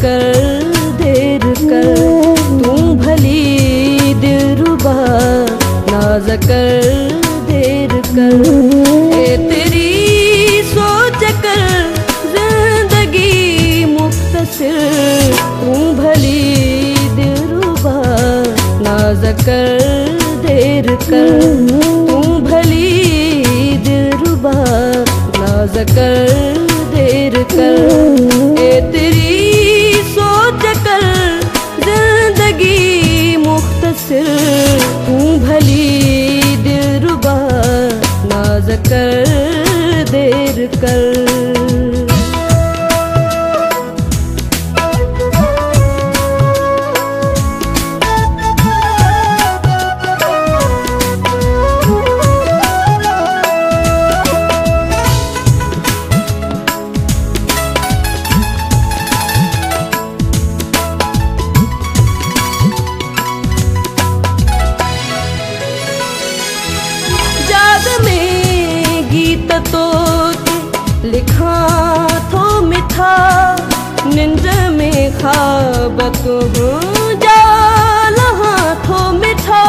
कर देर कर, तू भली दिलरुबा नाज कर देर कर। ए तेरी सोच कर जिंदगी मुख्तसर, तू भली दिलरुबा नाज कर देर कर, तू भली दिलरुबा नाज कर देर कर। ए तेरी सोच कर जिंदगी मुख्तसर, तू भली दिलरुबा नाज कर देर कर। तो लिखा थो मिठा निंद में ख्वाब तो जाला थो मिठा।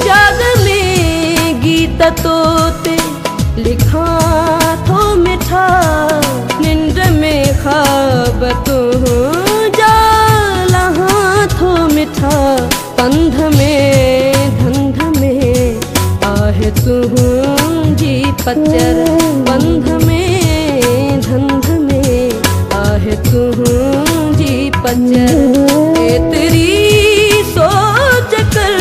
जाग में गीत तोते लिखा थो मिठा निंद में ख्वाब तो मिठा। पंध में धंध में आहे तू जी पचर, पंध में धंध में आहे तू जी पचर। ए तेरी सोच कर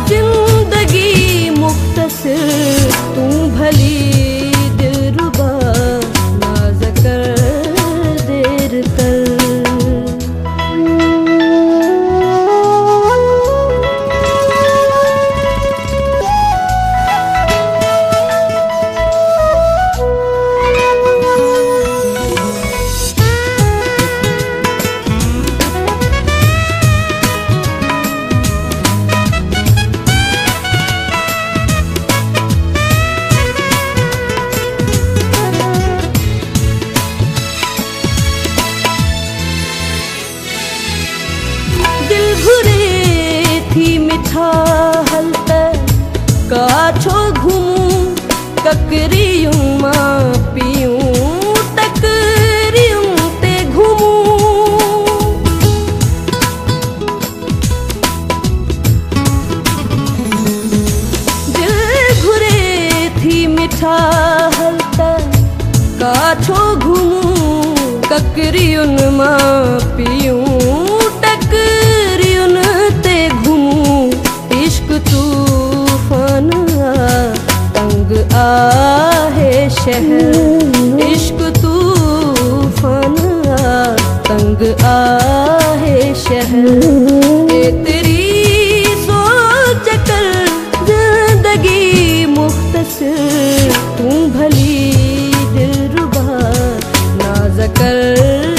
जिंदगी मुख्तसर, तू भली दिलरुबा नाज कर देर कर। मिठा हलतर काछो घूमूं ककरियूं मां पियूं टकरियूं ते घूमूं। दिल घुरे थी मिठा हलतर काछो घूमूं ककरियूं मां पियूं तूफान तंग आहे शहर। इश्क तूफान तंग आहे शहर। ए तेरी सोच कर जिंदगी मुख्तसर, तू भली दिलरुबा नाज कर